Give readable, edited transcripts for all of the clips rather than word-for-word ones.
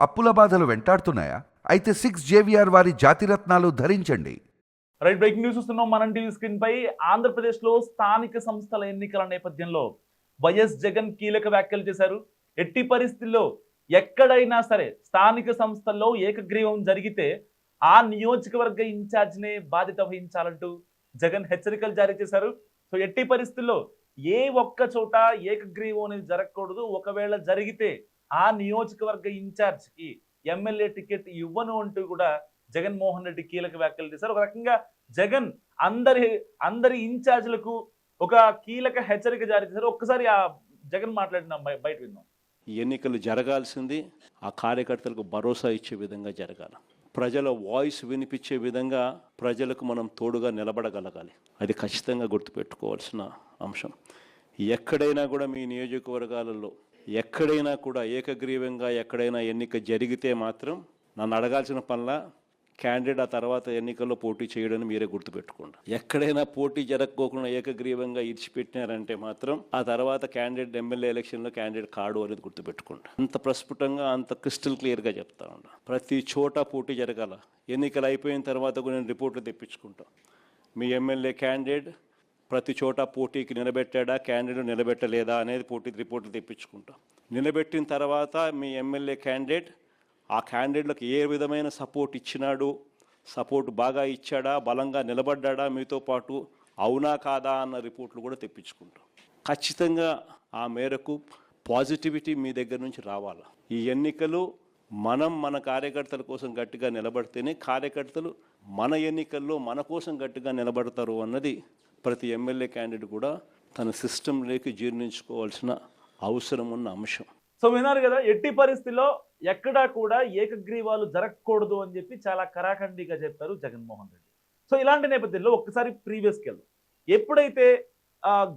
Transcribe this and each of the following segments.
అప్పుల బాధలు వెంటాడుతున్నాయా? అయితే 6 JVR వారి జాతిరత్నాలు ధరించండి. రైట్, బ్రేకింగ్ న్యూస్ చూస్తున్నాం మనం టీవీ స్క్రీన్ పై. ఆంధ్రప్రదేశ్లో స్థానిక సంస్థల ఎన్నికల నేపథ్యంలో వైఎస్ జగన్ కీలక వ్యాఖ్యలు చేశారు. ఎట్టి పరిస్థితుల్లో ఎక్కడైనా సరే స్థానిక సంస్థల్లో ఏకగ్రీవం జరిగితే ఆ నియోజకవర్గ ఇన్ఛార్జినే బాధ్యత వహించాలంటూ జగన్ హెచ్చరికలు జారీ చేశారు. సో ఎట్టి పరిస్థితుల్లో ఏ ఒక్క చోట ఏకగ్రీవం అనేది జరగకూడదు. ఒకవేళ జరిగితే ఆ నియోజకవర్గ ఇన్ఛార్జ్కి ఎమ్మెల్యే టికెట్ ఇవ్వను అంటూ కూడా జగన్మోహన్ రెడ్డి కీలక వ్యాఖ్యలు చేశారు. ఒక రకంగా జగన్ అందరి ఇన్ఛార్జ్లకు ఒక కీలక హెచ్చరిక జారీ చేశారు. ఒక్కసారి ఆ జగన్ మాట్లాడిన బయట విన్నాం. ఎన్నికలు జరగాల్సింది ఆ కార్యకర్తలకు భరోసా ఇచ్చే విధంగా జరగాలి. ప్రజల వాయిస్ వినిపించే విధంగా ప్రజలకు మనం తోడుగా నిలబడగలగాలి. అది ఖచ్చితంగా గుర్తుపెట్టుకోవాల్సిన అంశం. ఎక్కడైనా కూడా మీ నియోజకవర్గాలలో ఎక్కడైనా కూడా ఏకగ్రీవంగా ఎక్కడైనా ఎన్నిక జరిగితే మాత్రం నన్ను అడగాల్సిన పనిలా క్యాండిడేట్ ఆ తర్వాత ఎన్నికల్లో పోటీ చేయడని మీరే గుర్తుపెట్టుకోండి. ఎక్కడైనా పోటీ జరగకోకుండా ఏకగ్రీవంగా ఇడిచిపెట్టినారంటే మాత్రం ఆ తర్వాత క్యాండిడేట్ ఎమ్మెల్యే ఎలక్షన్లో క్యాండిడేట్ కాడు అనేది గుర్తుపెట్టుకోండి. అంత ప్రస్ఫుటంగా అంత క్రిస్టల్ క్లియర్గా చెప్తా ఉన్నా. ప్రతి చోట పోటీ జరగాల. ఎన్నికలు అయిపోయిన తర్వాత కూడా నేను రిపోర్ట్లు తెప్పించుకుంటాం. మీ ఎమ్మెల్యే క్యాండిడేట్ ప్రతి చోట పోటీకి నిలబెట్టాడా, క్యాండిడేట్ నిలబెట్టలేదా అనేది రిపోర్ట్లు తెప్పించుకుంటాం. నిలబెట్టిన తర్వాత మీ ఎమ్మెల్యే క్యాండిడేట్ ఆ క్యాండిడేట్లకు ఏ విధమైన సపోర్ట్ ఇచ్చినాడు, సపోర్ట్ బాగా ఇచ్చాడా, బలంగా నిలబడ్డా మీతో పాటు, అవునా కాదా అన్న రిపోర్ట్లు కూడా తెప్పించుకుంటాం. ఖచ్చితంగా ఆ మేరకు పాజిటివిటీ మీ దగ్గర నుంచి రావాలి. ఈ ఎన్నికలు మన కార్యకర్తల కోసం గట్టిగా నిలబడితేనే కార్యకర్తలు మన ఎన్నికల్లో మన కోసం గట్టిగా నిలబడతారు అన్నది ప్రతి ఎమ్మెల్యే క్యాండిడేట్ కూడా తన సిస్టంలోకి జీర్ణించుకోవాల్సిన అవసరం ఉన్న అంశం. సో విన్నారు కదా, ఎట్టి పరిస్థితిలో ఎక్కడా కూడా ఏకగ్రీవాలు జరగకూడదు అని చెప్పి చాలా కరాఖండిగా చెప్పారు జగన్మోహన్ రెడ్డి. సో ఇలాంటి నేపథ్యంలో ఒక్కసారి ప్రీవియస్కి వెళ్దాం. ఎప్పుడైతే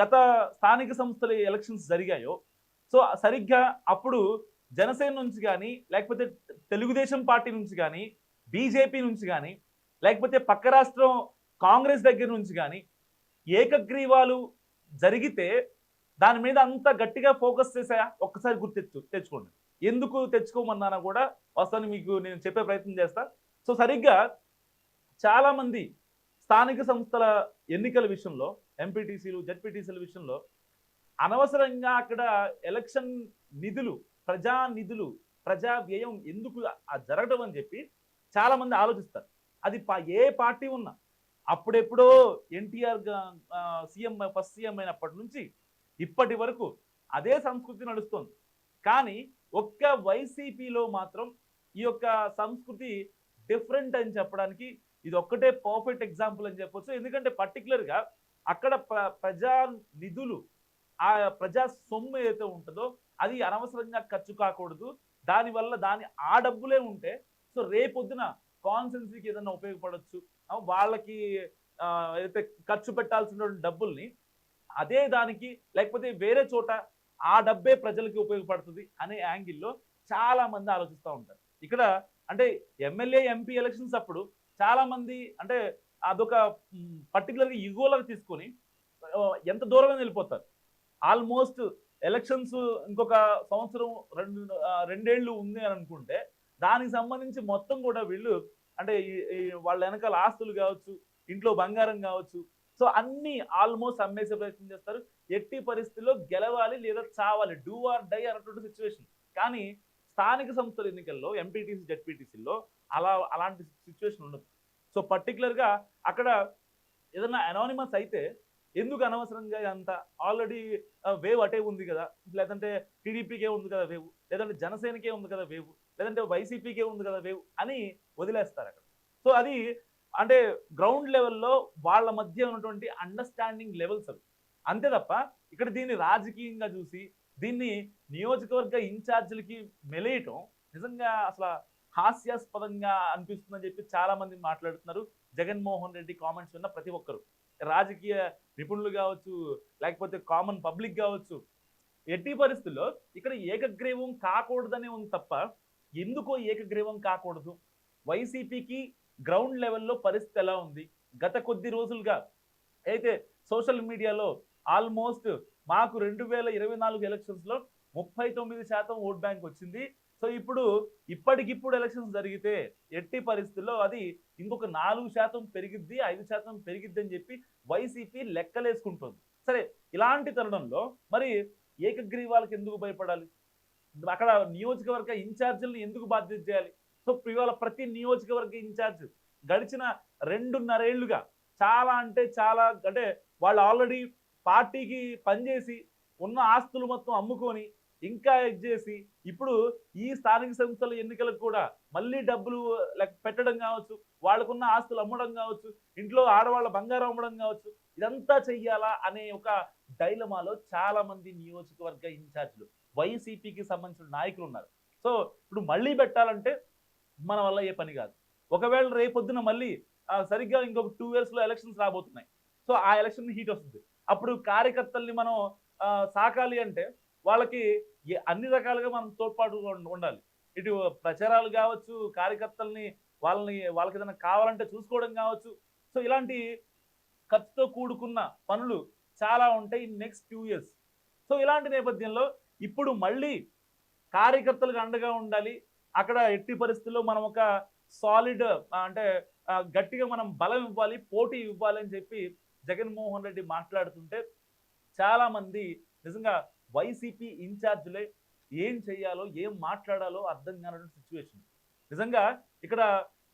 గత స్థానిక సంస్థల ఎలక్షన్స్ జరిగాయో, సో సరిగ్గా అప్పుడు జనసేన నుంచి కానీ, లేకపోతే తెలుగుదేశం పార్టీ నుంచి కానీ, బీజేపీ నుంచి కానీ, లేకపోతే పక్క రాష్ట్రం కాంగ్రెస్ దగ్గర నుంచి కానీ ఏకగ్రీవాలు జరిగితే దాని మీద అంత గట్టిగా ఫోకస్ చేసాయా? ఒక్కసారి తెచ్చుకోండి. ఎందుకు తెచ్చుకోమన్నానా కూడా వస్తాను, మీకు నేను చెప్పే ప్రయత్నం చేస్తా. సో సరిగ్గా చాలామంది స్థానిక సంస్థల ఎన్నికల విషయంలో, ఎంపీటీసీలు, జడ్పీటీసీల విషయంలో అనవసరంగా అక్కడ ఎలక్షన్ నిధులు, ప్రజా వ్యయం ఎందుకు జరగడం అని చెప్పి చాలామంది ఆలోచిస్తారు. అది ఏ పార్టీ ఉన్నా, అప్పుడెప్పుడో ఎన్టీఆర్ ఫస్ట్ సీఎం అయినప్పటి నుంచి ఇప్పటి వరకు అదే సంస్కృతి నడుస్తుంది. కానీ ఒక్క వైసీపీలో మాత్రం ఈ యొక్క సంస్కృతి డిఫరెంట్ అని చెప్పడానికి ఇది ఒక్కటే పర్ఫెక్ట్ ఎగ్జాంపుల్ అని చెప్పొచ్చు. ఎందుకంటే పర్టికులర్గా అక్కడ ప్రజా నిధులు, ఆ ప్రజా సొమ్ము ఏదైతే ఉంటుందో అది అనవసరంగా ఖర్చు కాకూడదు. దానివల్ల ఆ డబ్బులే ఉంటే సో రేపొద్దున కాన్స్టిట్యున్సీకి ఏదైనా ఉపయోగపడవచ్చు. వాళ్ళకి ఏదైతే ఖర్చు పెట్టాల్సిన డబ్బుల్ని అదే దానికి, లేకపోతే వేరే చోట ఆ డబ్బే ప్రజలకి ఉపయోగపడుతుంది అనే యాంగిల్లో చాలా మంది ఆలోచిస్తూ ఉంటారు. ఇక్కడ అంటే ఎమ్మెల్యే, ఎంపీ ఎలక్షన్స్ అప్పుడు చాలా మంది అంటే అదొక పర్టికులర్గా ఇగోలకు తీసుకొని ఎంత దూరంగా వెళ్ళిపోతారు. ఆల్మోస్ట్ ఎలక్షన్స్ ఇంకొక సంవత్సరం రెండేళ్లు ఉంది అని అనుకుంటే దానికి సంబంధించి మొత్తం కూడా వీళ్ళు అంటే వాళ్ళ వెనకాల ఆస్తులు కావచ్చు, ఇంట్లో బంగారం కావచ్చు, సో అన్ని ఆల్మోస్ట్ అమ్మేసే ప్రయత్నం చేస్తారు. ఎట్టి పరిస్థితుల్లో గెలవాలి లేదా చావాలి, డూ ఆర్ డై అన్నటువంటి సిచ్యువేషన్. కానీ స్థానిక సంస్థల ఎన్నికల్లో ఎంపీటీసీ, జడ్పీటీసీల్లో అలాంటి సిచ్యువేషన్ ఉండదు. సో పర్టికులర్గా అక్కడ ఏదైనా అనానిమస్ అయితే ఎందుకు అనవసరంగా అంత, ఆల్రెడీ వేవ్ అటే ఉంది కదా, లేదంటే టీడీపీకే ఉంది కదా వేవ్, లేదంటే జనసేనకే ఉంది కదా వేవ్, లేదంటే వైసీపీకే ఉంది కదా వేవ్ అని వదిలేస్తారు అక్కడ. సో అది అంటే గ్రౌండ్ లెవెల్లో వాళ్ళ మధ్య ఉన్నటువంటి అండర్స్టాండింగ్ లెవెల్స్ అవి. అంతే తప్ప ఇక్కడ దీన్ని రాజకీయంగా చూసి దీన్ని నియోజకవర్గ ఇన్ఛార్జీలకి మెలేయటం నిజంగా అసలు హాస్యాస్పదంగా అనిపిస్తుందని చెప్పి చాలా మంది మాట్లాడుతున్నారు. జగన్మోహన్ రెడ్డి కామెంట్స్ విన్న ప్రతి ఒక్కరు, రాజకీయ నిపుణులు కావచ్చు, లేకపోతే కామన్ పబ్లిక్ కావచ్చు, ఎట్టి పరిస్థితుల్లో ఇక్కడ ఏకగ్రీవం కాకూడదనే ఉంది తప్ప ఎందుకో ఏకగ్రీవం కాకూడదు. వైసీపీకి గ్రౌండ్ లెవెల్లో పరిస్థితి ఎలా ఉంది? గత కొద్ది రోజులుగా అయితే సోషల్ మీడియాలో ఆల్మోస్ట్ మాకు 2024 ఎలక్షన్స్లో 39% ఓట్ బ్యాంక్ వచ్చింది. సో ఇప్పుడు ఇప్పటికిప్పుడు ఎలక్షన్స్ జరిగితే ఎట్టి పరిస్థితుల్లో అది ఇంకొక 4% పెరిగిద్ది, 5% పెరిగిద్ది అని చెప్పి వైసీపీ లెక్కలేసుకుంటుంది. సరే, ఇలాంటి తరుణంలో మరి ఏకగ్రీవాలకు ఎందుకు భయపడాలి? అక్కడ నియోజకవర్గ ఇన్ఛార్జీలను ఎందుకు బాధ్యత చేయాలి? సో ఇవాళ ప్రతి నియోజకవర్గ ఇన్ఛార్జ్ గడిచిన 2.5 ఏళ్లుగా చాలా అంటే చాలా, అంటే వాళ్ళు ఆల్రెడీ పార్టీకి పనిచేసి ఉన్న ఆస్తులు మొత్తం అమ్ముకొని ఇంకా చేసి ఇప్పుడు ఈ స్థానిక సంస్థల ఎన్నికలకు కూడా మళ్ళీ డబ్బులు పెట్టడం కావచ్చు, వాళ్ళకున్న ఆస్తులు అమ్మడం కావచ్చు, ఇంట్లో ఆడవాళ్ళ బంగారం అమ్మడం కావచ్చు, ఇదంతా చెయ్యాలా అనే ఒక డైలమాలో చాలా మంది నియోజకవర్గ ఇన్ఛార్జీలు వైసీపీకి సంబంధించిన నాయకులు ఉన్నారు. సో ఇప్పుడు మళ్ళీ పెట్టాలంటే మన వల్ల ఏ పని కాదు. ఒకవేళ రేపొద్దున మళ్ళీ సరిగ్గా ఇంకొక 2 yearsలో ఎలక్షన్స్ రాబోతున్నాయి. సో ఆ ఎలక్షన్ హీట్ వస్తుంది. అప్పుడు కార్యకర్తల్ని మనం సాకాలి అంటే వాళ్ళకి అన్ని రకాలుగా మనం తోడ్పాటు ఉండాలి. ఇటు ప్రచారాలు కావచ్చు, కార్యకర్తల్ని వాళ్ళకి ఏదైనా కావాలంటే చూసుకోవడం కావచ్చు. సో ఇలాంటి ఖర్చుతో కూడుకున్న పనులు చాలా ఉంటాయి నెక్స్ట్ 2 years. సో ఇలాంటి నేపథ్యంలో ఇప్పుడు మళ్ళీ కార్యకర్తలకు అండగా ఉండాలి. అక్కడ ఎట్టి పరిస్థితుల్లో మనం ఒక సాలిడ్ అంటే గట్టిగా మనం బలం ఇవ్వాలి, పోటీ ఇవ్వాలి అని చెప్పి జగన్మోహన్ రెడ్డి మాట్లాడుతుంటే చాలా మంది నిజంగా వైసీపీ ఇన్ఛార్జీలే ఏం చేయాలో ఏం మాట్లాడాలో అర్థం కానటువంటి సిచ్యువేషన్. నిజంగా ఇక్కడ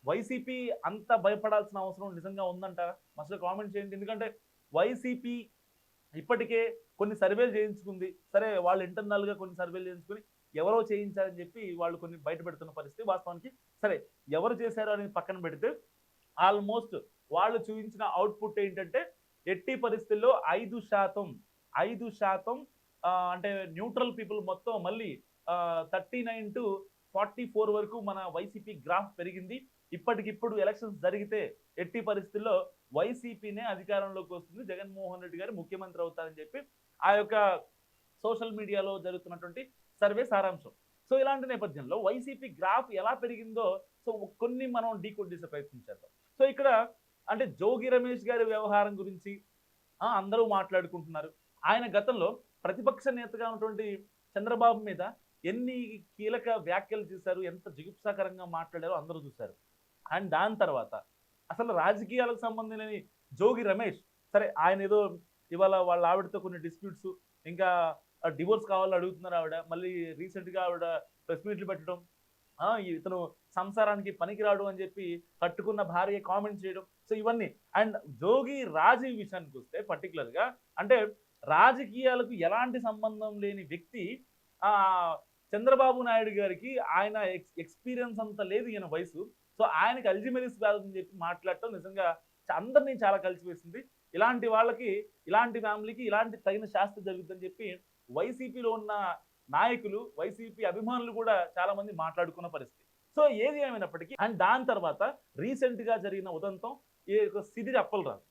వైసీపీ అంత భయపడాల్సిన అవసరం నిజంగా ఉందంటారా? అసలు కామెంట్ చేయండి. ఎందుకంటే వైసీపీ ఇప్పటికే కొన్ని సర్వేలు చేయించుకుంది. సరే, వాళ్ళు ఇంటర్నల్గా కొన్ని సర్వేలు చేయించుకుని ఎవరో చేయించారని చెప్పి వాళ్ళు కొన్ని బయట పెడుతున్న పరిస్థితి. వాస్తవానికి సరే, ఎవరు చేశారు అనేది పక్కన పెడితే ఆల్మోస్ట్ వాళ్ళు చూపించిన అవుట్పుట్ ఏంటంటే ఎట్టి పరిస్థితుల్లో 5% అంటే న్యూట్రల్ పీపుల్ మొత్తం మళ్ళీ 39 to 44 వరకు మన వైసీపీ గ్రాఫ్ పెరిగింది. ఇప్పటికిప్పుడు ఎలక్షన్స్ జరిగితే ఎట్టి పరిస్థితుల్లో వైసీపీనే అధికారంలోకి వస్తుంది, జగన్మోహన్ రెడ్డి గారు ముఖ్యమంత్రి అవుతారని చెప్పి ఆ యొక్క సోషల్ మీడియాలో జరుగుతున్నటువంటి సర్వే సారాంశం. సో ఇలాంటి నేపథ్యంలో వైసీపీ గ్రాఫ్ ఎలా పెరిగిందో సో కొన్ని మనం డీకోడ్ చేసే ప్రయత్నం చేద్దాం. సో ఇక్కడ అంటే జోగి రమేష్ గారి వ్యవహారం గురించి అందరూ మాట్లాడుకుంటున్నారు. ఆయన గతంలో ప్రతిపక్ష నేతగా ఉన్నటువంటి చంద్రబాబు మీద ఎన్ని కీలక వ్యాఖ్యలు చేశారు, ఎంత జిగుప్సాకరంగా మాట్లాడారో అందరూ చూశారు. అండ్ దాని తర్వాత అసలు రాజకీయాలకు సంబంధం లేని జోగి రమేష్, సరే ఆయన ఏదో ఇవాళ వాళ్ళ ఆవిడతో కొన్ని డిస్ప్యూట్స్, ఇంకా డివోర్స్ కావాలని అడుగుతున్నారు ఆవిడ. మళ్ళీ రీసెంట్గా ఆవిడ ప్రెస్ మీట్లు పెట్టడం, ఇతను సంసారానికి పనికిరాడు అని చెప్పి కట్టుకున్న భార్య కామెంట్ చేయడం. సో ఇవన్నీ. అండ్ జోగి రాజీవ్ విషయానికి వస్తే పర్టికులర్గా అంటే రాజకీయాలకు ఎలాంటి సంబంధం లేని వ్యక్తి చంద్రబాబు నాయుడు గారికి ఆయన ఎక్స్పీరియన్స్ అంత లేదు, ఈయన వయసు. సో ఆయనకి అల్జిమెరిస్ వ్యాధి అని చెప్పి మాట్లాడటం నిజంగా అందరినీ చాలా కలిసివేసింది. ఇలాంటి వాళ్ళకి, ఇలాంటి ఫ్యామిలీకి ఇలాంటి తగిన శాస్త్ర జరుగుతుందని చెప్పి వైసీపీలో ఉన్న నాయకులు, వైసీపీ అభిమానులు కూడా చాలా మంది మాట్లాడుకున్న పరిస్థితి. సో ఏది ఏమైనప్పటికీ అండ్ దాని తర్వాత రీసెంట్గా జరిగిన ఉదంతం ఈ సిదిరి అప్పలరాజు,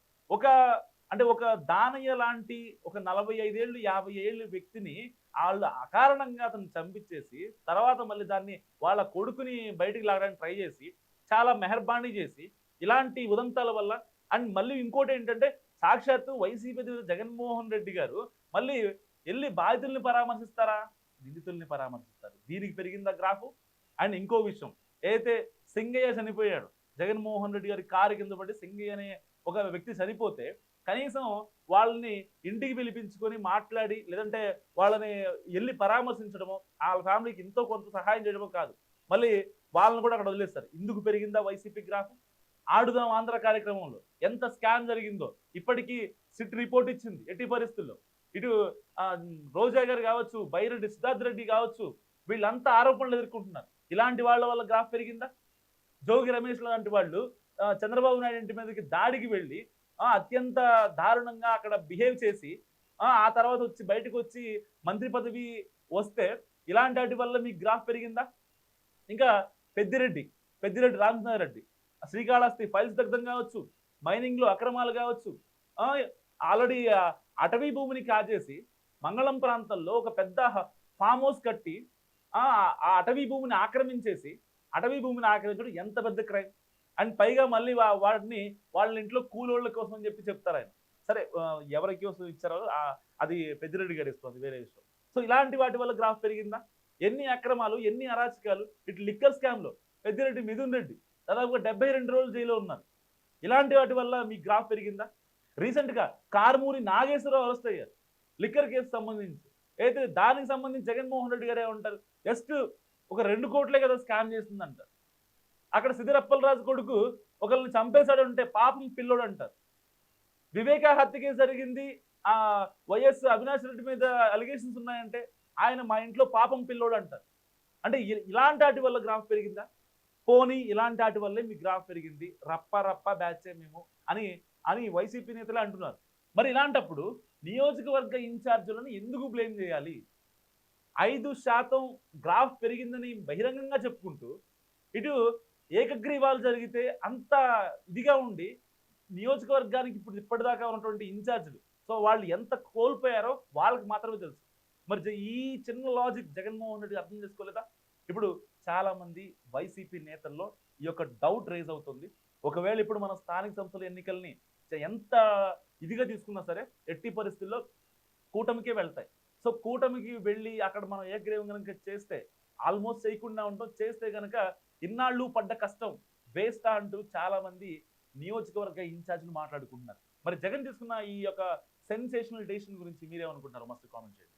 ఒక దానయ్య లాంటి ఒక 45 ఏళ్ళు 50 ఏళ్ళ వ్యక్తిని వాళ్ళు అకారణంగా అతను చంపించేసి తర్వాత మళ్ళీ దాన్ని వాళ్ళ కొడుకుని బయటికి లాగడానికి ట్రై చేసి చాలా మెహర్బానీ చేసి ఇలాంటి ఉదంతాల వల్ల. అండ్ మళ్ళీ ఇంకోటి ఏంటంటే సాక్షాత్తు వైసీపీ జగన్మోహన్ రెడ్డి గారు మళ్ళీ వెళ్ళి బాధితుల్ని పరామర్శిస్తారా, నిందితుల్ని పరామర్శిస్తారు. దీనికి పెరిగిందా గ్రాఫ్. అండ్ ఇంకో విషయం, ఏదైతే సింగయ్య చనిపోయాడు, జగన్మోహన్ రెడ్డి గారి కారు కింద పడి సింగయ్య అనే ఒక వ్యక్తి చనిపోతే కనీసం వాళ్ళని ఇంటికి పిలిపించుకొని మాట్లాడి లేదంటే వాళ్ళని వెళ్ళి పరామర్శించడమో, వాళ్ళ ఫ్యామిలీకి ఎంతో కొంత సహాయం చేయడమో కాదు, మళ్ళీ వాళ్ళని కూడా అక్కడ వదిలేస్తారు. ఇందుకు పెరిగిందా వైసీపీ గ్రాఫ్. ఆడుదాం ఆంధ్ర కార్యక్రమంలో ఎంత స్కామ్ జరిగిందో ఇప్పటికీ సిట్ రిపోర్ట్ ఇచ్చింది. ఎట్టి పరిస్థితుల్లో ఇటు రోజా గారు కావచ్చు, బైరెడ్డి సిద్ధార్థ రెడ్డి కావచ్చు, వీళ్ళంతా ఆరోపణలు ఎదుర్కొంటున్నారు. ఇలాంటి వాళ్ళ వల్ల గ్రాఫ్ పెరిగిందా? జోగి రమేష్ లాంటి వాళ్ళు చంద్రబాబు నాయుడు ఇంటి మీదకి దాడికి వెళ్ళి అత్యంత దారుణంగా అక్కడ బిహేవ్ చేసి ఆ తర్వాత వచ్చి బయటకు వచ్చి మంత్రి పదవి వస్తే ఇలాంటి వాటి వల్ల మీ గ్రాఫ్ పెరిగిందా? ఇంకా పెద్దిరెడ్డి రామచంద్రారెడ్డి శ్రీకాళహస్తి ఫైల్స్ దగ్ధం కావచ్చు, మైనింగ్లో అక్రమాలు కావచ్చు, ఆల్రెడీ అటవీ భూమిని కాజేసి మంగళం ప్రాంతంలో ఒక పెద్ద ఫామ్ హౌస్ కట్టి ఆ అటవీ భూమిని ఆక్రమించడం ఎంత పెద్ద క్రైమ్. అండ్ పైగా మళ్ళీ వాటిని వాళ్ళ ఇంట్లో కూలోళ్ళ కోసం అని చెప్తారు ఆయన. సరే, ఎవరికి కోసం ఇచ్చారో అది పెద్దిరెడ్డి గారు ఇస్తుంది, వేరే విషయం. సో ఇలాంటి వాటి వల్ల గ్రాఫ్ పెరిగిందా? ఎన్ని అక్రమాలు, ఎన్ని అరాచకాలు, ఇటు లిక్కర్ స్కామ్లో పెద్దిరెడ్డి మిథున్ రెడ్డి దాదాపుగా 72 రోజులు జైల్లో ఉన్నారు. ఇలాంటి వాటి వల్ల మీ గ్రాఫ్ పెరిగిందా? రీసెంట్గా కారుమూరి నాగేశ్వరరావు అరెస్ట్ అయ్యారు లిక్కర్ కేసు సంబంధించి. అయితే దానికి సంబంధించి జగన్మోహన్ రెడ్డి గారే ఉంటారు, జస్ట్ ఒక 2 కోట్లే కదా స్కామ్ చేసిందంట. అక్కడ సిద్దిరప్పలరాజు కొడుకు ఒకరిని చంపేశాడు అంటే పాపం పిల్లోడు అంటారు. వివేక హత్య కేసు జరిగింది, ఆ వైఎస్ అవినాష్ రెడ్డి మీద అలిగేషన్స్ ఉన్నాయంటే ఆయన మా ఇంట్లో పాపం పిల్లోడు అంటారు. అంటే ఇలాంటి వాటి వల్ల గ్రాఫ్ పెరిగిందా? పోనీ ఇలాంటి వాటి వల్లే మీ గ్రాఫ్ పెరిగింది, రప్ప రప్ప బ్యాచే మేము అని అని వైసీపీ నేతలే అంటున్నారు. మరి ఇలాంటప్పుడు నియోజకవర్గ ఇన్ఛార్జీలను ఎందుకు బ్లేమ్ చేయాలి? 5% గ్రాఫ్ పెరిగిందని బహిరంగంగా చెప్పుకుంటూ ఇటు ఏకగ్రీవాలు జరిగితే అంత ఇదిగా ఉండి నియోజకవర్గానికి ఇప్పుడు ఇప్పటిదాకా ఉన్నటువంటి ఇన్ఛార్జీలు సో వాళ్ళు ఎంత కోల్పోయారో వాళ్ళకి మాత్రమే తెలుసు. మరి ఈ చిన్న లాజిక్ జగన్మోహన్ రెడ్డి అర్థం చేసుకోలేదా? ఇప్పుడు చాలా మంది వైసీపీ నేతల్లో ఈ యొక్క డౌట్ రేజ్ అవుతుంది. ఒకవేళ ఇప్పుడు మన స్థానిక సంస్థల ఎన్నికల్ని ఎంత ఇదిగా తీసుకున్నా సరే ఎట్టి పరిస్థితుల్లో కూటమికే వెళ్తాయి. సో కూటమికి వెళ్ళి అక్కడ మనం ఏకగ్రీవం కనుక చేస్తే ఆల్మోస్ట్ చేయకుండా ఉంటాం, చేస్తే కనుక ఇన్నాళ్ళు పడ్డ కష్టం వేస్తా అంటూ చాలా మంది నియోజకవర్గ ఇన్ఛార్జ్లు మాట్లాడుకుంటున్నారు. మరి జగన్ తీసుకున్న ఈ యొక్క సెన్సేషనల్ డెసిషన్ గురించి మీరేమనుకుంటున్నారు? మస్తు కామెంట్ చేయండి.